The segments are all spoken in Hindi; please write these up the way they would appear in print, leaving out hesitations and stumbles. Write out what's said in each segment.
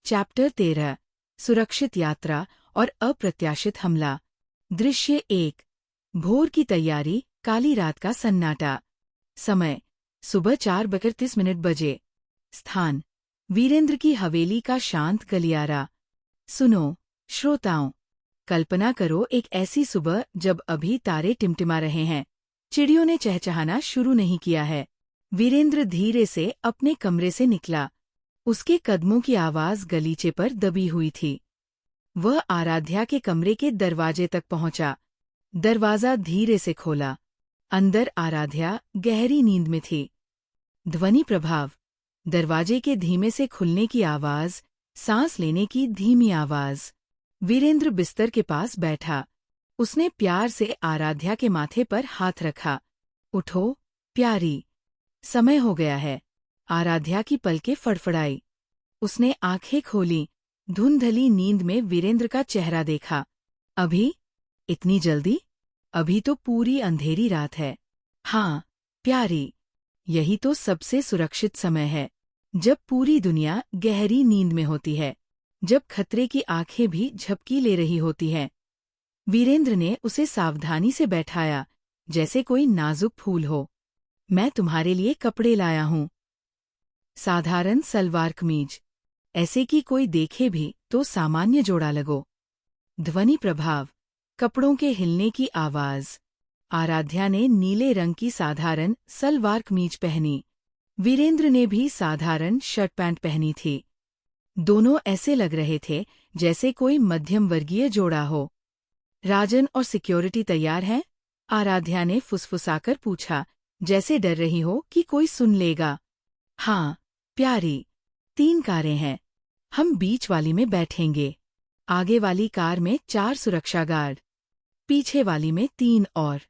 चैप्टर 13 सुरक्षित यात्रा और अप्रत्याशित हमला। दृश्य 1। भोर की तैयारी, काली रात का सन्नाटा। समय सुबह 4:30 बजे। स्थान वीरेंद्र की हवेली का शांत गलियारा। सुनो श्रोताओं, कल्पना करो एक ऐसी सुबह जब अभी तारे टिमटिमा रहे हैं, चिड़ियों ने चहचहाना शुरू नहीं किया है। वीरेंद्र धीरे से अपने कमरे से निकला। उसके कदमों की आवाज गलीचे पर दबी हुई थी। वह आराध्या के कमरे के दरवाजे तक पहुंचा। दरवाजा धीरे से खोला। अंदर आराध्या गहरी नींद में थी। ध्वनि प्रभाव, दरवाजे के धीमे से खुलने की आवाज, सांस लेने की धीमी आवाज। वीरेंद्र बिस्तर के पास बैठा। उसने प्यार से आराध्या के माथे पर हाथ रखा। उठो प्यारी, समय हो गया है। आराध्या की पलकें फड़फड़ाई। उसने आंखें खोली। धुंधली नींद में वीरेंद्र का चेहरा देखा। अभी? इतनी जल्दी? अभी तो पूरी अंधेरी रात है। हाँ प्यारी, यही तो सबसे सुरक्षित समय है, जब पूरी दुनिया गहरी नींद में होती है, जब खतरे की आंखें भी झपकी ले रही होती हैं। वीरेंद्र ने उसे सावधानी से बैठाया, जैसे कोई नाजुक फूल हो। मैं तुम्हारे लिए कपड़े लाया हूं। साधारण सलवार कमीज, ऐसे कि कोई देखे भी तो सामान्य जोड़ा लगो। ध्वनि प्रभाव, कपड़ों के हिलने की आवाज। आराध्या ने नीले रंग की साधारण सलवार कमीज पहनी। वीरेंद्र ने भी साधारण शर्ट पैंट पहनी थी। दोनों ऐसे लग रहे थे जैसे कोई मध्यम वर्गीय जोड़ा हो। राजन और सिक्योरिटी तैयार हैं? आराध्या ने फुसफुसाकर पूछा, जैसे डर रही हो कि कोई सुन लेगा। हाँ प्यारी, 3 कारें हैं। हम बीच वाली में बैठेंगे। आगे वाली कार में 4 सुरक्षा गार्ड, पीछे वाली में 3 और।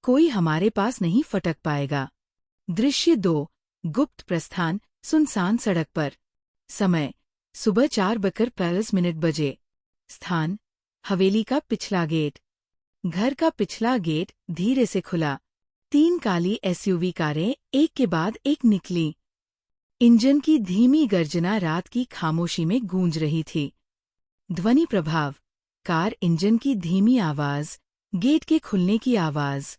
कोई हमारे पास नहीं फटक पाएगा। दृश्य 2। गुप्त प्रस्थान, सुनसान सड़क पर। समय सुबह 4:45 बजे। स्थान हवेली का पिछला गेट। घर का पिछला गेट धीरे से खुला। 3 काली एसयूवी कारें एक के बाद एक निकली। इंजन की धीमी गर्जना रात की खामोशी में गूंज रही थी। ध्वनि प्रभाव, कार इंजन की धीमी आवाज, गेट के खुलने की आवाज।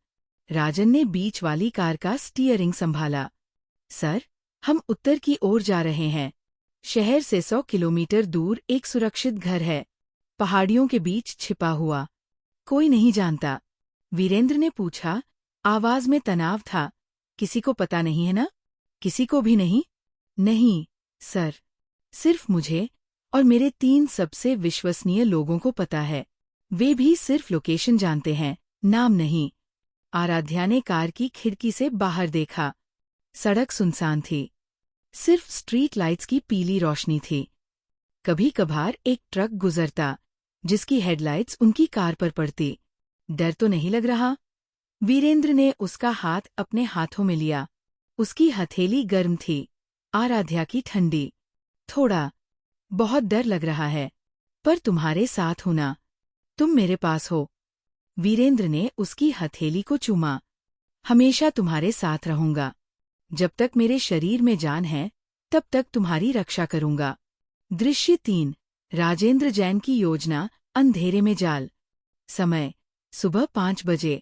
राजन ने बीच वाली कार का स्टीयरिंग संभाला। सर, हम उत्तर की ओर जा रहे हैं। शहर से 100 किलोमीटर दूर एक सुरक्षित घर है, पहाड़ियों के बीच छिपा हुआ। कोई नहीं जानता। वीरेंद्र ने पूछा, आवाज में तनाव था। किसी को पता नहीं है ना? किसी को भी नहीं? नहीं सर, सिर्फ मुझे और मेरे 3 सबसे विश्वसनीय लोगों को पता है। वे भी सिर्फ लोकेशन जानते हैं, नाम नहीं। आराध्या ने कार की खिड़की से बाहर देखा। सड़क सुनसान थी। सिर्फ स्ट्रीट लाइट्स की पीली रोशनी थी। कभी कभार एक ट्रक गुजरता, जिसकी हेडलाइट्स उनकी कार पर पड़ती। डर तो नहीं लग रहा? वीरेंद्र ने उसका हाथ अपने हाथों में लिया। उसकी हथेली गर्म थी, आराध्या की ठंडी। थोड़ा, बहुत डर लग रहा है, पर तुम्हारे साथ हूं ना, तुम मेरे पास हो। वीरेंद्र ने उसकी हथेली को चूमा। हमेशा तुम्हारे साथ रहूंगा। जब तक मेरे शरीर में जान है, तब तक तुम्हारी रक्षा करूंगा। दृश्य 3। राजेंद्र जैन की योजना, अंधेरे में जाल। समय सुबह 5 बजे।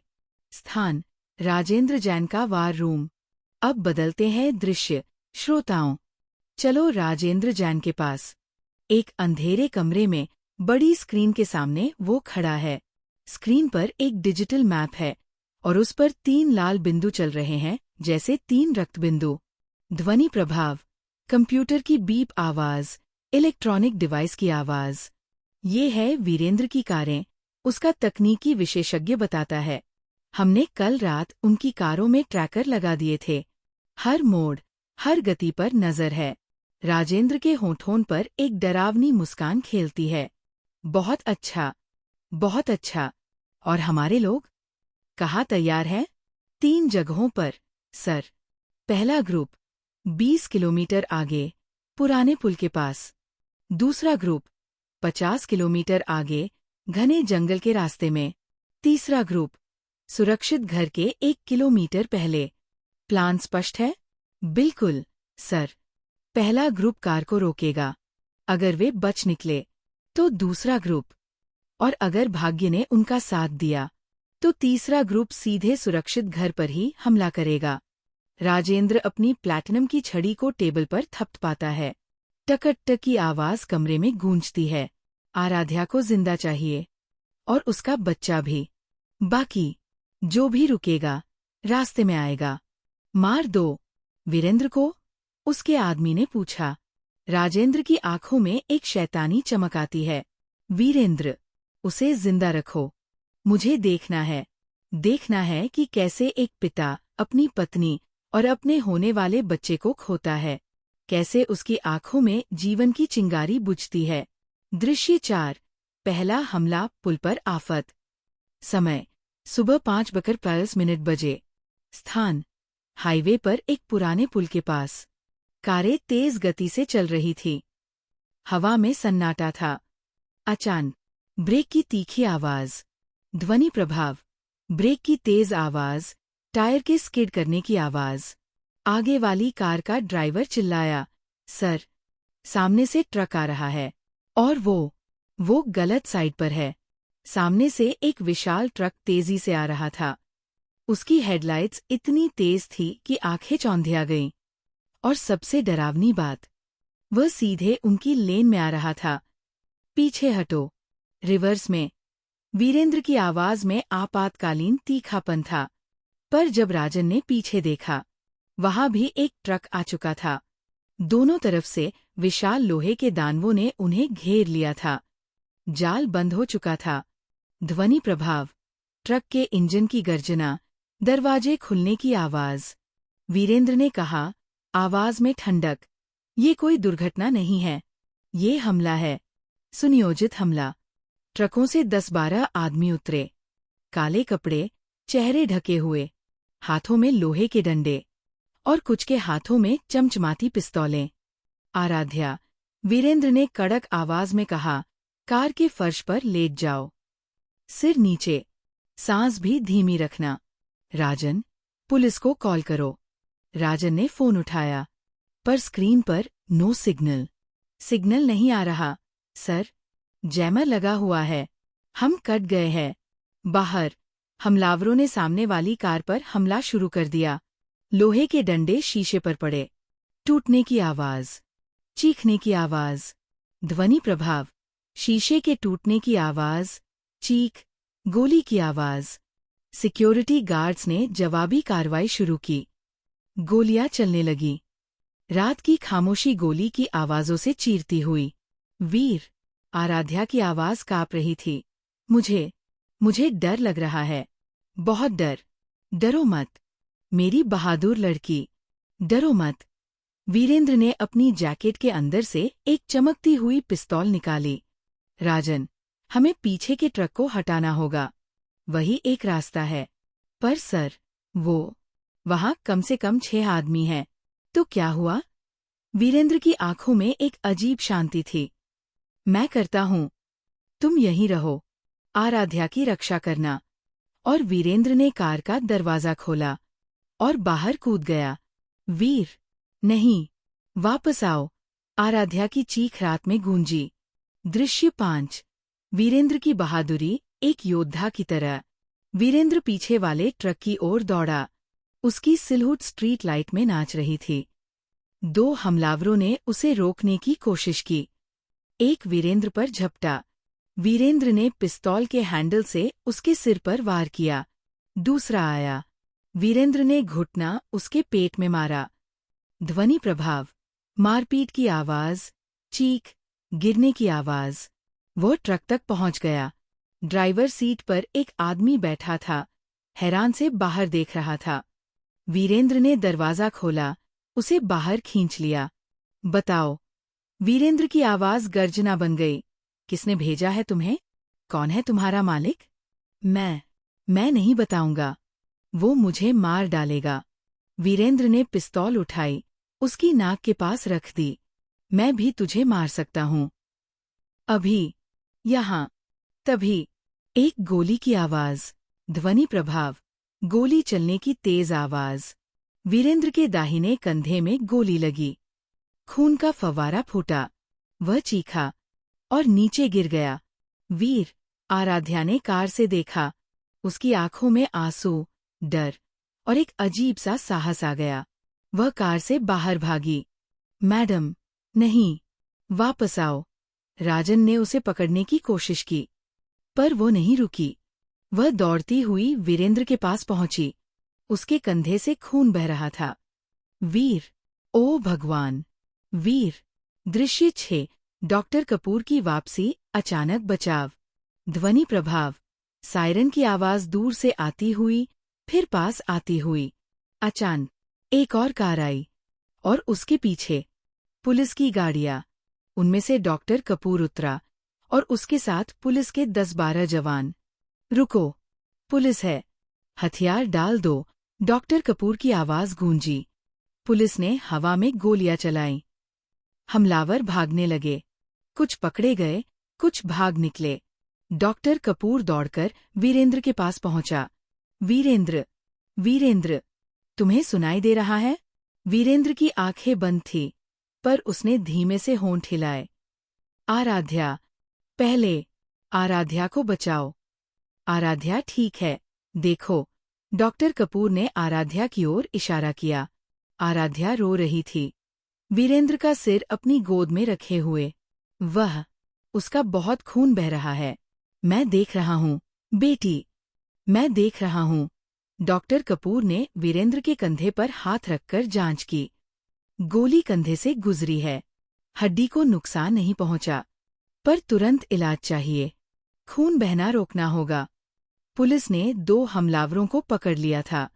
स्थान राजेंद्र जैन का वार रूम। अब बदलते हैं दृश्य। श्रोताओं, चलो राजेंद्र जैन के पास। एक अंधेरे कमरे में बड़ी स्क्रीन के सामने वो खड़ा है। स्क्रीन पर एक डिजिटल मैप है और उस पर 3 लाल बिंदु चल रहे हैं, जैसे 3 रक्त बिंदु। ध्वनि प्रभाव, कंप्यूटर की बीप आवाज, इलेक्ट्रॉनिक डिवाइस की आवाज। ये है वीरेंद्र की कारें, उसका तकनीकी विशेषज्ञ बताता है। हमने कल रात उनकी कारों में ट्रैकर लगा दिए थे। हर मोड़, हर गति पर नजर है। राजेंद्र के होठों पर एक डरावनी मुस्कान खेलती है। बहुत अच्छा, बहुत अच्छा। और हमारे लोग? कहाँ तैयार हैं? 3 जगहों पर, सर। पहला ग्रुप 20 किलोमीटर आगे, पुराने पुल के पास। दूसरा ग्रुप 50 किलोमीटर आगे, घने जंगल के रास्ते में। तीसरा ग्रुप सुरक्षित घर के 1 किलोमीटर पहले। प्लान स्पष्ट है? बिल्कुल, सर। पहला ग्रुप कार को रोकेगा। अगर वे बच निकले तो दूसरा ग्रुप, और अगर भाग्य ने उनका साथ दिया तो तीसरा ग्रुप सीधे सुरक्षित घर पर ही हमला करेगा। राजेंद्र अपनी प्लैटिनम की छड़ी को टेबल पर थपथपाता है। टकटक की आवाज कमरे में गूंजती है। आराध्या को जिंदा चाहिए, और उसका बच्चा भी। बाकी जो भी रुकेगा रास्ते में आएगा। मार दो वीरेंद्र को, उसके आदमी ने पूछा। राजेंद्र की आंखों में एक शैतानी चमक आती है। वीरेंद्र, उसे जिंदा रखो। मुझे देखना है कि कैसे एक पिता अपनी पत्नी और अपने होने वाले बच्चे को खोता है, कैसे उसकी आंखों में जीवन की चिंगारी बुझती है। दृश्य 4। पहला हमला पुल पर आफत। समय सुबह 5:50 बजे। स्थान हाईवे पर एक पुराने पुल के पास। कारें तेज गति से चल रही थी। हवा में सन्नाटा था। अचानक ब्रेक की तीखी आवाज, ध्वनि प्रभाव, ब्रेक की तेज आवाज, टायर के स्किड करने की आवाज। आगे वाली कार का ड्राइवर चिल्लाया, सर, सामने से ट्रक आ रहा है, और वो गलत साइड पर है। सामने से एक विशाल ट्रक तेजी से आ रहा था। उसकी हेडलाइट्स इतनी तेज थी कि आंखें चौंधिया गईं। और सबसे डरावनी बात, वह सीधे उनकी लेन में आ रहा था। पीछे हटो। रिवर्स में। वीरेंद्र की आवाज में आपातकालीन तीखापन था। पर जब राजन ने पीछे देखा, वहां भी एक ट्रक आ चुका था। दोनों तरफ से विशाल लोहे के दानवों ने उन्हें घेर लिया था। जाल बंद हो चुका था। ध्वनि प्रभाव, ट्रक के इंजन की गर्जना, दरवाजे खुलने की आवाज। वीरेंद्र ने कहा, आवाज में ठंडक, ये कोई दुर्घटना नहीं है, ये हमला है, सुनियोजित हमला। ट्रकों से 10-12 आदमी उतरे। काले कपड़े, चेहरे ढके हुए, हाथों में लोहे के डंडे, और कुछ के हाथों में चमचमाती पिस्तौलें। आराध्या, वीरेंद्र ने कड़क आवाज में कहा, कार के फर्श पर लेट जाओ। सिर नीचे, सांस भी धीमी रखना। राजन, पुलिस को कॉल करो। राजन ने फोन उठाया, पर स्क्रीन पर नो सिग्नल। सिग्नल नहीं आ रहा, सर, जैमर लगा हुआ है, हम कट गए हैं। बाहर, हमलावरों ने सामने वाली कार पर हमला शुरू कर दिया। लोहे के डंडे शीशे पर पड़े। टूटने की आवाज, चीखने की आवाज, ध्वनि प्रभाव, शीशे के टूटने की आवाज, चीख, गोली की आवाज। सिक्योरिटी गार्ड्स ने जवाबी कार्रवाई शुरू की। गोलियां चलने लगी। रात की खामोशी गोली की आवाजों से चीरती हुई। वीर, आराध्या की आवाज कांप रही थी। मुझे डर लग रहा है, बहुत डर। डरो मत, मेरी बहादुर लड़की, डरो मत। वीरेंद्र ने अपनी जैकेट के अंदर से एक चमकती हुई पिस्तौल निकाली। राजन, हमें पीछे के ट्रक को हटाना होगा, वही एक रास्ता है। पर सर, वहां कम से कम 6 आदमी हैं। तो क्या हुआ? वीरेंद्र की आंखों में एक अजीब शांति थी। मैं करता हूं, तुम यहीं रहो, आराध्या की रक्षा करना। और वीरेंद्र ने कार का दरवाजा खोला और बाहर कूद गया। वीर, नहीं, वापस आओ, आराध्या की चीख रात में गूंजी। दृश्य 5। वीरेंद्र की बहादुरी, एक योद्धा की तरह। वीरेंद्र पीछे वाले ट्रक की ओर दौड़ा। उसकी सिलहुट स्ट्रीट लाइट में नाच रही थी। 2 हमलावरों ने उसे रोकने की कोशिश की। एक वीरेंद्र पर झपटा। वीरेंद्र ने पिस्तौल के हैंडल से उसके सिर पर वार किया। दूसरा आया। वीरेंद्र ने घुटना उसके पेट में मारा। ध्वनि प्रभाव, मारपीट की आवाज, चीख, गिरने की आवाज। वो ट्रक तक पहुंच गया। ड्राइवर सीट पर एक आदमी बैठा था, हैरान से बाहर देख रहा था। वीरेंद्र ने दरवाजा खोला, उसे बाहर खींच लिया। बताओ। वीरेंद्र की आवाज गर्जना बन गई। किसने भेजा है तुम्हें? कौन है तुम्हारा मालिक? मैं नहीं बताऊंगा, वो मुझे मार डालेगा। वीरेंद्र ने पिस्तौल उठाई, उसकी नाक के पास रख दी। मैं भी तुझे मार सकता हूं। अभी, यहां। तभी, एक गोली की आवाज, ध्वनि प्रभाव, गोली चलने की तेज आवाज। वीरेंद्र के दाहिने कंधे में गोली लगी। खून का फव्वारा फूटा। वह चीखा और नीचे गिर गया। वीर, आराध्या ने कार से देखा। उसकी आंखों में आंसू, डर और एक अजीब सा साहस आ गया। वह कार से बाहर भागी। मैडम, नहीं, वापस आओ। राजन ने उसे पकड़ने की कोशिश की, पर वो नहीं रुकी। वह दौड़ती हुई वीरेंद्र के पास पहुंची। उसके कंधे से खून बह रहा था। वीर, ओ भगवान! वीर। दृश्य 6। डॉक्टर कपूर की वापसी, अचानक बचाव। ध्वनि प्रभाव। सायरन की आवाज दूर से आती हुई, फिर पास आती हुई। अचानक एक और कार आई, और उसके पीछे पुलिस की गाड़ियां। उनमें से डॉक्टर कपूर उतरा, और उसके साथ पुलिस के 10-12 जवान। रुको, पुलिस है, हथियार डाल दो, डॉक्टर कपूर की आवाज गूंजी। पुलिस ने हवा में गोलियां चलाईं। हमलावर भागने लगे। कुछ पकड़े गए, कुछ भाग निकले। डॉक्टर कपूर दौड़कर वीरेंद्र के पास पहुंचा। वीरेंद्र, वीरेंद्र, तुम्हें सुनाई दे रहा है? वीरेंद्र की आंखें बंद थी, पर उसने धीमे से होंठ हिलाए। आराध्या, पहले आराध्या को बचाओ। आराध्या ठीक है, देखो। डॉक्टर कपूर ने आराध्या की ओर इशारा किया। आराध्या रो रही थी, वीरेंद्र का सिर अपनी गोद में रखे हुए। उसका बहुत खून बह रहा है। मैं देख रहा हूँ, बेटी, मैं देख रहा हूँ। डॉक्टर कपूर ने वीरेंद्र के कंधे पर हाथ रखकर जांच की। गोली कंधे से गुजरी है। हड्डी को नुकसान नहीं पहुंचा, पर तुरंत इलाज चाहिए। खून बहना रोकना होगा। पुलिस ने 2 हमलावरों को पकड़ लिया था,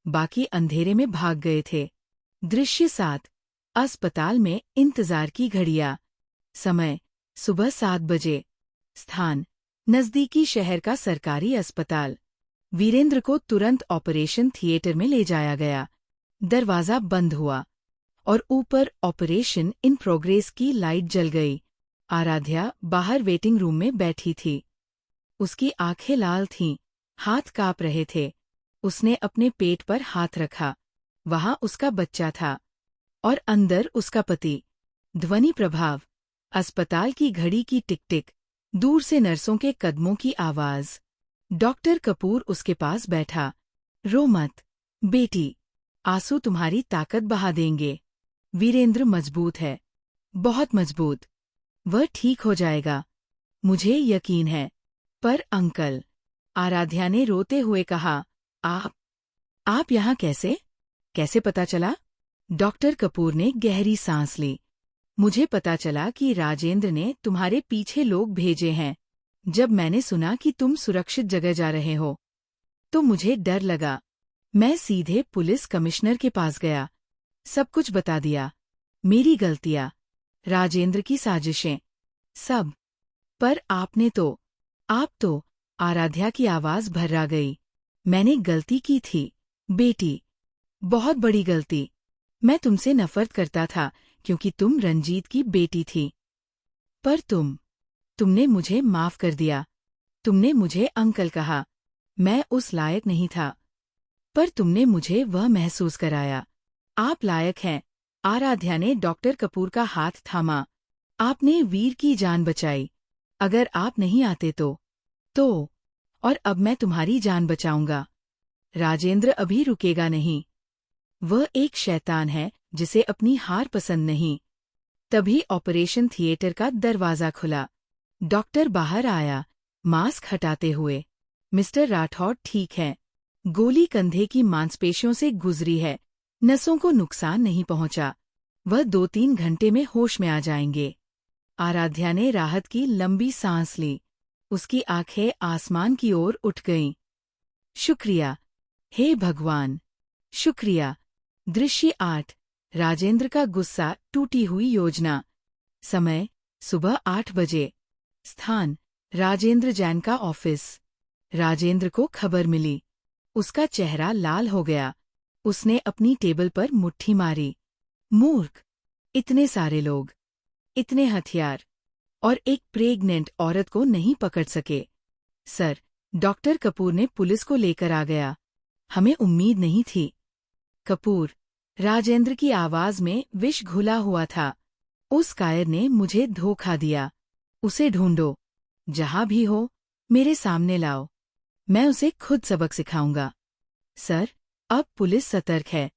बाकी अंधेरे में भाग गए थे। दृश्य 7। अस्पताल में इंतजार की घड़ियां। समय, सुबह 7 बजे। स्थान, नजदीकी शहर का सरकारी अस्पताल। वीरेंद्र को तुरंत ऑपरेशन थिएटर में ले जाया गया। दरवाजा बंद हुआ, और ऊपर ऑपरेशन इन प्रोग्रेस की लाइट जल गई। आराध्या बाहर वेटिंग रूम में बैठी थी। उसकी आंखें लाल थीं, हाथ कांप रहे थे। उसने अपने पेट पर हाथ रखा। वहां उसका बच्चा था, और अंदर उसका पति। ध्वनि प्रभाव। अस्पताल की घड़ी की टिक-टिक, दूर से नर्सों के कदमों की आवाज। डॉक्टर कपूर उसके पास बैठा। रो मत, बेटी, आंसू तुम्हारी ताकत बहा देंगे। वीरेंद्र मजबूत है, बहुत मजबूत। वह ठीक हो जाएगा, मुझे यकीन है। पर अंकल, आराध्या ने रोते हुए कहा, आप यहाँ कैसे पता चला? डॉक्टर कपूर ने गहरी सांस ली। मुझे पता चला कि राजेंद्र ने तुम्हारे पीछे लोग भेजे हैं। जब मैंने सुना कि तुम सुरक्षित जगह जा रहे हो, तो मुझे डर लगा। मैं सीधे पुलिस कमिश्नर के पास गया, सब कुछ बता दिया। मेरी गलतियां, राजेंद्र की साजिशें, सब। पर आप तो, आराध्या की आवाज भर्रा गई। मैंने गलती की थी, बेटी, बहुत बड़ी गलती। मैं तुमसे नफरत करता था, क्योंकि तुम रंजीत की बेटी थी। पर तुमने मुझे माफ कर दिया। तुमने मुझे अंकल कहा। मैं उस लायक नहीं था, पर तुमने मुझे वह महसूस कराया। आप लायक हैं। आराध्या ने डॉक्टर कपूर का हाथ थामा। आपने वीर की जान बचाई। अगर आप नहीं आते तो और अब मैं तुम्हारी जान बचाऊंगा। राजेंद्र अभी रुकेगा नहीं। वह एक शैतान है जिसे अपनी हार पसंद नहीं। तभी ऑपरेशन थिएटर का दरवाजा खुला। डॉक्टर बाहर आया, मास्क हटाते हुए। मिस्टर राठौड़ ठीक हैं। गोली कंधे की मांसपेशियों से गुजरी है, नसों को नुकसान नहीं पहुंचा। वह 2-3 घंटे में होश में आ जाएंगे। आराध्या ने राहत की लंबी सांस ली। उसकी आंखें आसमान की ओर उठ गईं। शुक्रिया, हे भगवान, शुक्रिया। दृश्य 8। राजेंद्र का गुस्सा, टूटी हुई योजना। समय, सुबह 8 बजे। स्थान, राजेंद्र जैन का ऑफिस। राजेंद्र को खबर मिली। उसका चेहरा लाल हो गया। उसने अपनी टेबल पर मुट्ठी मारी। मूर्ख, इतने सारे लोग, इतने हथियार, और एक प्रेग्नेंट औरत को नहीं पकड़ सके। सर, डॉक्टर कपूर ने पुलिस को लेकर आ गया। हमें उम्मीद नहीं थी। कपूर, राजेंद्र की आवाज में विष घुला हुआ था। उस कायर ने मुझे धोखा दिया। उसे ढूंढो, जहां भी हो, मेरे सामने लाओ। मैं उसे खुद सबक सिखाऊंगा। सर, अब पुलिस सतर्क है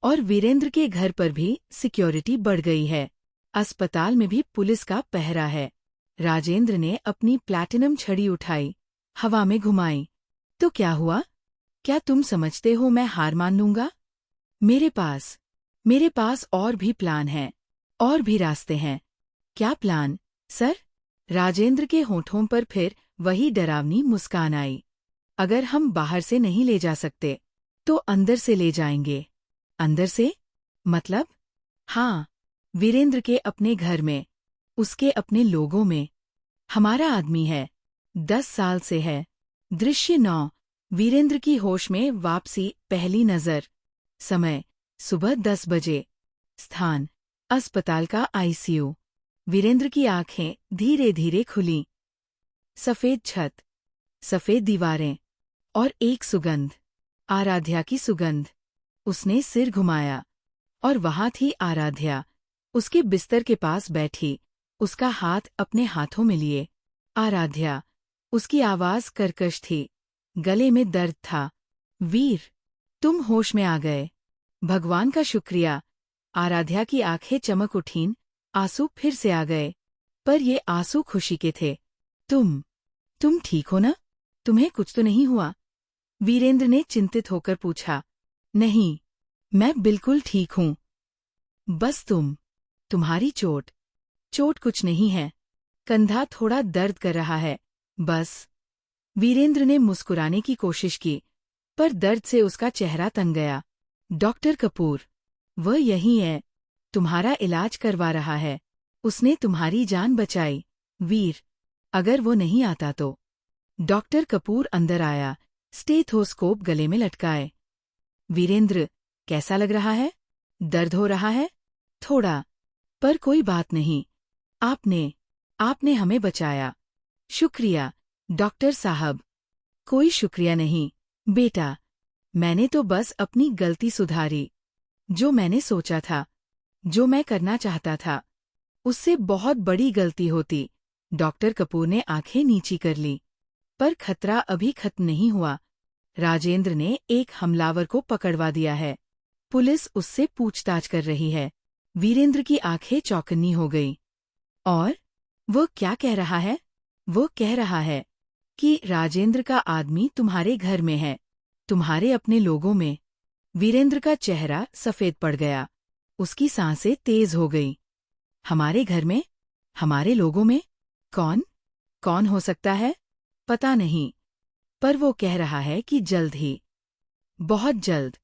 और वीरेंद्र के घर पर भी सिक्योरिटी बढ़ गई है। अस्पताल में भी पुलिस का पहरा है। राजेंद्र ने अपनी प्लैटिनम छड़ी उठाई, हवा में घुमाई। तो क्या हुआ? क्या तुम समझते हो मैं हार मान लूंगा? मेरे पास और भी प्लान हैं, और भी रास्ते हैं। क्या प्लान, सर? राजेंद्र के होठों पर फिर वही डरावनी मुस्कान आई। अगर हम बाहर से नहीं ले जा सकते, तो अंदर से ले जाएंगे। अंदर से? मतलब? हाँ, वीरेंद्र के अपने घर में, उसके अपने लोगों में। हमारा आदमी है, 10 साल से है। दृश्य 9। वीरेंद्र की होश में वापसी, पहली नजर। समय, सुबह 10 बजे। स्थान, अस्पताल का आईसीयू। वीरेंद्र की आंखें धीरे धीरे खुलीं। सफेद छत, सफेद दीवारें और एक सुगंध, आराध्या की सुगंध। उसने सिर घुमाया, और वहां थी आराध्या, उसके बिस्तर के पास बैठी, उसका हाथ अपने हाथों में लिए। आराध्या, उसकी आवाज कर्कश थी, गले में दर्द था। वीर, तुम होश में आ गए। भगवान का शुक्रिया। आराध्या की आंखें चमक उठीं, आंसू फिर से आ गए, पर ये आंसू खुशी के थे। तुम ठीक हो ना? तुम्हें कुछ तो नहीं हुआ? वीरेंद्र ने चिंतित होकर पूछा। नहीं, मैं बिल्कुल ठीक हूं। बस तुम्हारी चोट कुछ नहीं है। कंधा थोड़ा दर्द कर रहा है, बस। वीरेंद्र ने मुस्कुराने की कोशिश की, पर दर्द से उसका चेहरा तन गया। डॉक्टर कपूर, वह यही है, तुम्हारा इलाज करवा रहा है। उसने तुम्हारी जान बचाई। वीर, अगर वो नहीं आता तो? डॉक्टर कपूर अंदर आया, स्टेथोस्कोप गले में लटकाए। वीरेंद्र, कैसा लग रहा है? दर्द हो रहा है? थोड़ा, पर कोई बात नहीं। आपने हमें बचाया। शुक्रिया, डॉक्टर साहब। कोई शुक्रिया नहीं, बेटा। मैंने तो बस अपनी गलती सुधारी। जो मैंने सोचा था, जो मैं करना चाहता था, उससे बहुत बड़ी गलती होती। डॉक्टर कपूर ने आंखें नीची कर ली। पर खतरा अभी खत्म नहीं हुआ। राजेंद्र ने एक हमलावर को पकड़वा दिया है। पुलिस उससे पूछताछ कर रही है। वीरेंद्र की आंखें चौकन्नी हो गई। और वो क्या कह रहा है? वो कह रहा है कि राजेंद्र का आदमी तुम्हारे घर में है, तुम्हारे अपने लोगों में। वीरेंद्र का चेहरा सफेद पड़ गया, उसकी सांसें तेज हो गई। हमारे घर में? हमारे लोगों में? कौन हो सकता है? पता नहीं, पर वो कह रहा है कि जल्द ही, बहुत जल्द,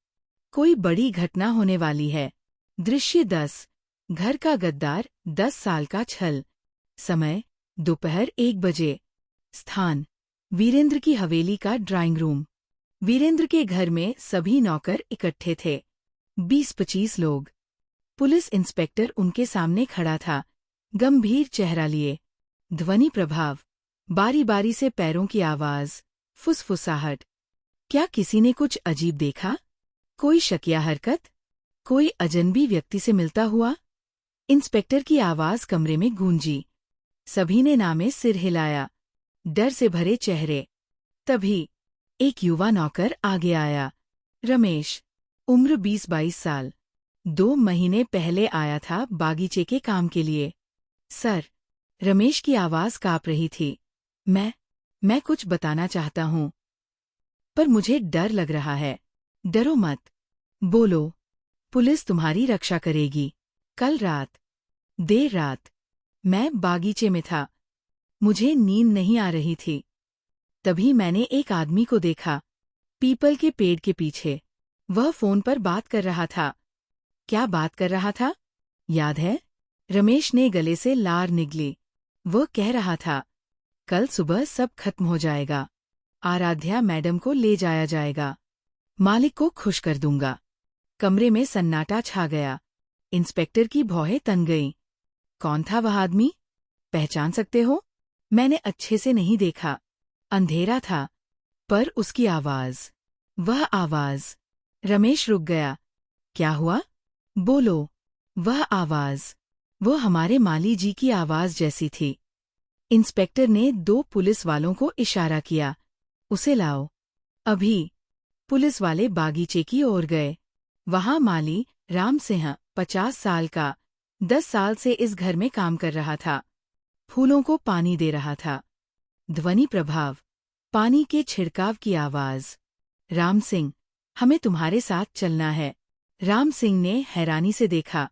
कोई बड़ी घटना होने वाली है। दृश्य 10। घर का गद्दार, 10 साल का छल। समय, दोपहर 1 बजे। स्थान, वीरेंद्र की हवेली का ड्राइंग रूम। वीरेंद्र के घर में सभी नौकर इकट्ठे थे, 20-25 लोग। पुलिस इंस्पेक्टर उनके सामने खड़ा था, गंभीर चेहरा लिए। ध्वनि प्रभाव, बारी बारी से पैरों की आवाज, फुसफुसाहट। क्या किसी ने कुछ अजीब देखा? कोई शकिया हरकत? कोई अजनबी व्यक्ति से मिलता हुआ? इंस्पेक्टर की आवाज कमरे में गूंजी। सभी ने नामे सिर हिलाया, डर से भरे चेहरे। तभी एक युवा नौकर आगे आया। रमेश, उम्र 20-22 साल। 2 महीने पहले आया था बागीचे के काम के लिए। सर, रमेश की आवाज कांप रही थी। मैं कुछ बताना चाहता हूं, पर मुझे डर लग रहा है। डरो मत, बोलो, पुलिस तुम्हारी रक्षा करेगी। कल रात, देर रात, मैं बागीचे में था। मुझे नींद नहीं आ रही थी। तभी मैंने एक आदमी को देखा, पीपल के पेड़ के पीछे। वह फोन पर बात कर रहा था। क्या बात कर रहा था? याद है? रमेश ने गले से लार निगली। वह कह रहा था, कल सुबह सब खत्म हो जाएगा। आराध्या मैडम को ले जाया जाएगा। मालिक को खुश कर दूंगा। कमरे में सन्नाटा छा गया। इंस्पेक्टर की भौहें तन गईं। कौन था वह आदमी? पहचान सकते हो? मैंने अच्छे से नहीं देखा, अंधेरा था। पर उसकी आवाज, वह आवाज। रमेश रुक गया। क्या हुआ? बोलो। वह आवाज, वो हमारे माली जी की आवाज जैसी थी। इंस्पेक्टर ने 2 पुलिस वालों को इशारा किया, उसे लाओ। अभी। पुलिस वाले बागीचे की ओर गए। वहां माली राम सिंह 50 साल का 10 साल से इस घर में काम कर रहा था। फूलों को पानी दे रहा था। ध्वनि प्रभाव, पानी के छिड़काव की आवाज। राम सिंह, हमें तुम्हारे साथ चलना है। राम सिंह ने हैरानी से देखा।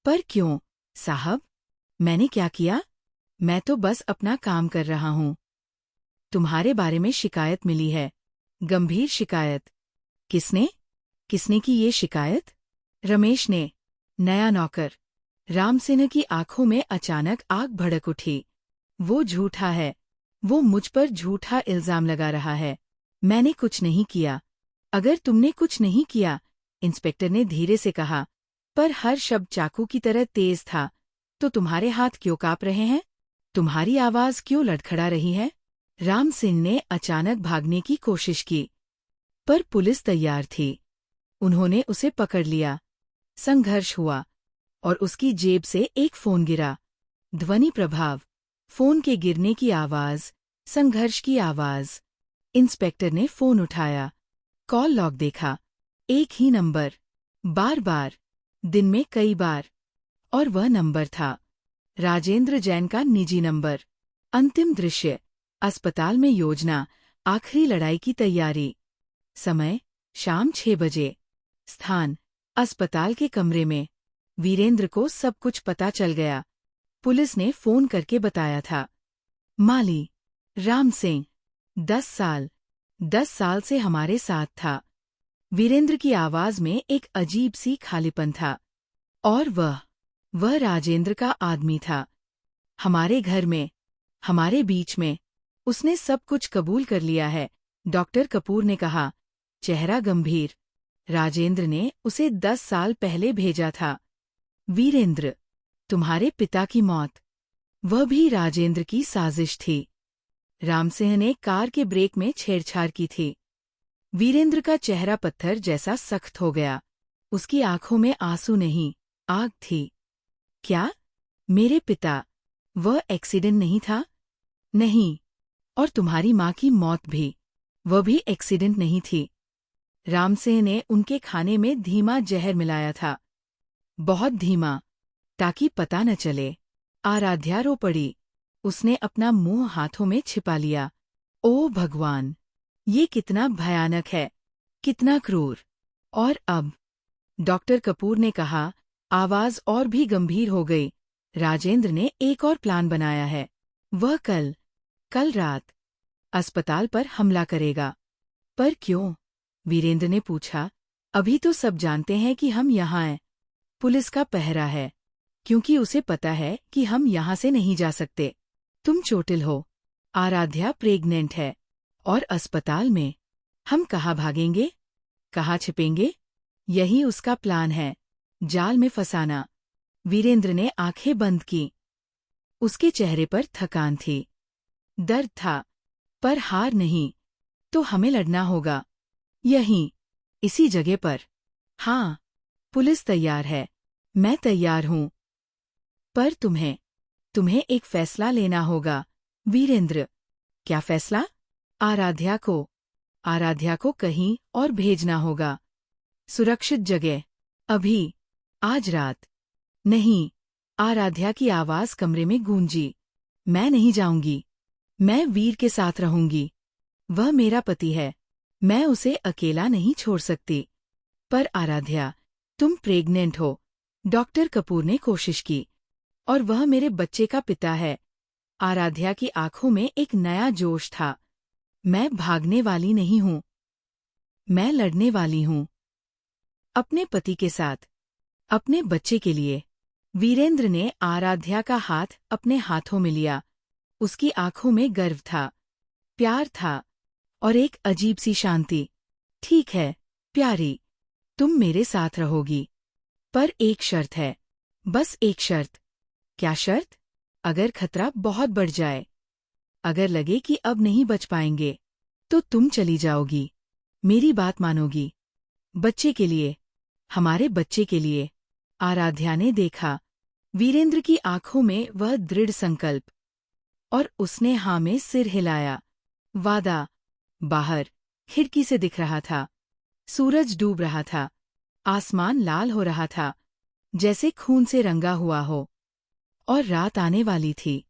पर क्यों, साहब? मैंने क्या किया? मैं तो बस अपना काम कर रहा हूं। तुम्हारे बारे में शिकायत मिली है। गंभीर शिकायत। किसने? किसने की ये शिकायत? रमेश ने, नया नौकर। राम सिंह की आंखों में अचानक आग भड़क उठी। वो झूठा है। वो मुझ पर झूठा इल्जाम लगा रहा है। मैंने कुछ नहीं किया। अगर तुमने कुछ नहीं किया, इंस्पेक्टर ने धीरे से कहा, पर हर शब्द चाकू की तरह तेज था, तो तुम्हारे हाथ क्यों कांप रहे हैं? तुम्हारी आवाज क्यों लड़खड़ा रही है? राम सिंह ने अचानक भागने की कोशिश की, पर पुलिस तैयार थी। उन्होंने उसे पकड़ लिया। संघर्ष हुआ और उसकी जेब से एक फोन गिरा। ध्वनि प्रभाव, फोन के गिरने की आवाज, संघर्ष की आवाज। इंस्पेक्टर ने फोन उठाया। कॉल लॉग देखा। एक ही नंबर, बार बार, दिन में कई बार। और वह नंबर था राजेंद्र जैन का निजी नंबर। अंतिम दृश्य, अस्पताल में योजना, आखिरी लड़ाई की तैयारी। समय, शाम 6 बजे। स्थान, अस्पताल के कमरे में। वीरेंद्र को सब कुछ पता चल गया। पुलिस ने फोन करके बताया था। माली, राम सिंह, 10 साल से हमारे साथ था। वीरेंद्र की आवाज में एक अजीब सी खालीपन था। और वह राजेंद्र का आदमी था। हमारे घर में, हमारे बीच में। उसने सब कुछ कबूल कर लिया है, डॉक्टर कपूर ने कहा, चेहरा गंभीर। राजेंद्र ने उसे 10 साल पहले भेजा था। वीरेंद्र, तुम्हारे पिता की मौत, वह भी राजेंद्र की साजिश थी। रामसिंह ने कार के ब्रेक में छेड़छाड़ की थी। वीरेंद्र का चेहरा पत्थर जैसा सख्त हो गया। उसकी आंखों में आंसू नहीं, आग थी। क्या? मेरे पिता? वह एक्सीडेंट नहीं था? नहीं। और तुम्हारी माँ की मौत भी, वह भी एक्सीडेंट नहीं थी। रामसिंह ने उनके खाने में धीमा जहर मिलाया था। बहुत धीमा, ताकि पता न चले। आराध्या रो पड़ी। उसने अपना मुंह हाथों में छिपा लिया। ओ भगवान! ये कितना भयानक है, कितना क्रूर। और अब? डॉक्टर कपूर ने कहा, आवाज और भी गंभीर हो गई। राजेंद्र ने एक और प्लान बनाया है। वह कल रात अस्पताल पर हमला करेगा। पर क्यों? वीरेंद्र ने पूछा। अभी तो सब जानते हैं कि हम यहाँ हैं। पुलिस का पहरा है, क्योंकि उसे पता है कि हम यहाँ से नहीं जा सकते। तुम चोटिल हो, आराध्या प्रेग्नेंट है, और अस्पताल में। हम कहाँ भागेंगे? कहाँ छिपेंगे? यही उसका प्लान है, जाल में फंसाना। वीरेंद्र ने आंखें बंद की। उसके चेहरे पर थकान थी, दर्द था, पर हार नहीं। तो हमें लड़ना होगा, यहीं, इसी जगह पर। हाँ, पुलिस तैयार है, मैं तैयार हूं। पर तुम्हें एक फैसला लेना होगा, वीरेंद्र। क्या फैसला? आराध्या को कहीं और भेजना होगा। सुरक्षित जगह। अभी, आज रात। नहीं। आराध्या की आवाज कमरे में गूंजी। मैं नहीं जाऊंगी। मैं वीर के साथ रहूंगी। वह मेरा पति है। मैं उसे अकेला नहीं छोड़ सकती। पर आराध्या, तुम प्रेग्नेंट हो। डॉक्टर कपूर ने कोशिश की। और वह मेरे बच्चे का पिता है। आराध्या की आंखों में एक नया जोश था। मैं भागने वाली नहीं हूं। मैं लड़ने वाली हूं। अपने पति के साथ, अपने बच्चे के लिए। वीरेंद्र ने आराध्या का हाथ अपने हाथों में लिया। उसकी आंखों में गर्व था, प्यार था, और एक अजीब सी शांति। ठीक है, प्यारी, तुम मेरे साथ रहोगी। पर एक शर्त है, बस एक शर्त। क्या शर्त? अगर खतरा बहुत बढ़ जाए, अगर लगे कि अब नहीं बच पाएंगे, तो तुम चली जाओगी। मेरी बात मानोगी। बच्चे के लिए, हमारे बच्चे के लिए। आराध्या ने देखा। वीरेंद्र की आंखों में वह दृढ़ संकल्प, और उसने हाँ में सिर हिलाया। वादा। बाहर खिड़की से दिख रहा था। सूरज डूब रहा था। आसमान लाल हो रहा था, जैसे खून से रंगा हुआ हो। और रात आने वाली थी।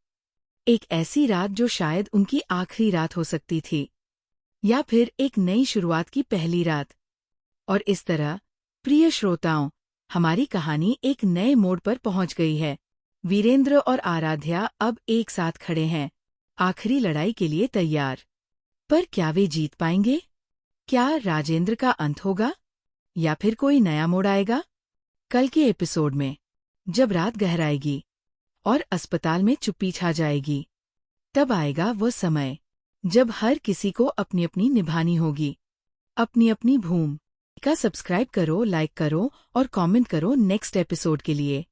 एक ऐसी रात जो शायद उनकी आखिरी रात हो सकती थी, या फिर एक नई शुरुआत की पहली रात। और इस तरह, प्रिय श्रोताओं, हमारी कहानी एक नए मोड़ पर पहुंच गई है। वीरेंद्र और आराध्या अब एक साथ खड़े हैं, आखिरी लड़ाई के लिए तैयार। पर क्या वे जीत पाएंगे? क्या राजेंद्र का अंत होगा, या फिर कोई नया मोड़ आएगा? कल के एपिसोड में, जब रात गहराएगी और अस्पताल में चुप्पी छा जाएगी, तब आएगा वो समय जब हर किसी को अपनी अपनी निभानी होगी, अपनी अपनी भूमि का। सब्सक्राइब करो, लाइक करो और कमेंट करो नेक्स्ट एपिसोड के लिए।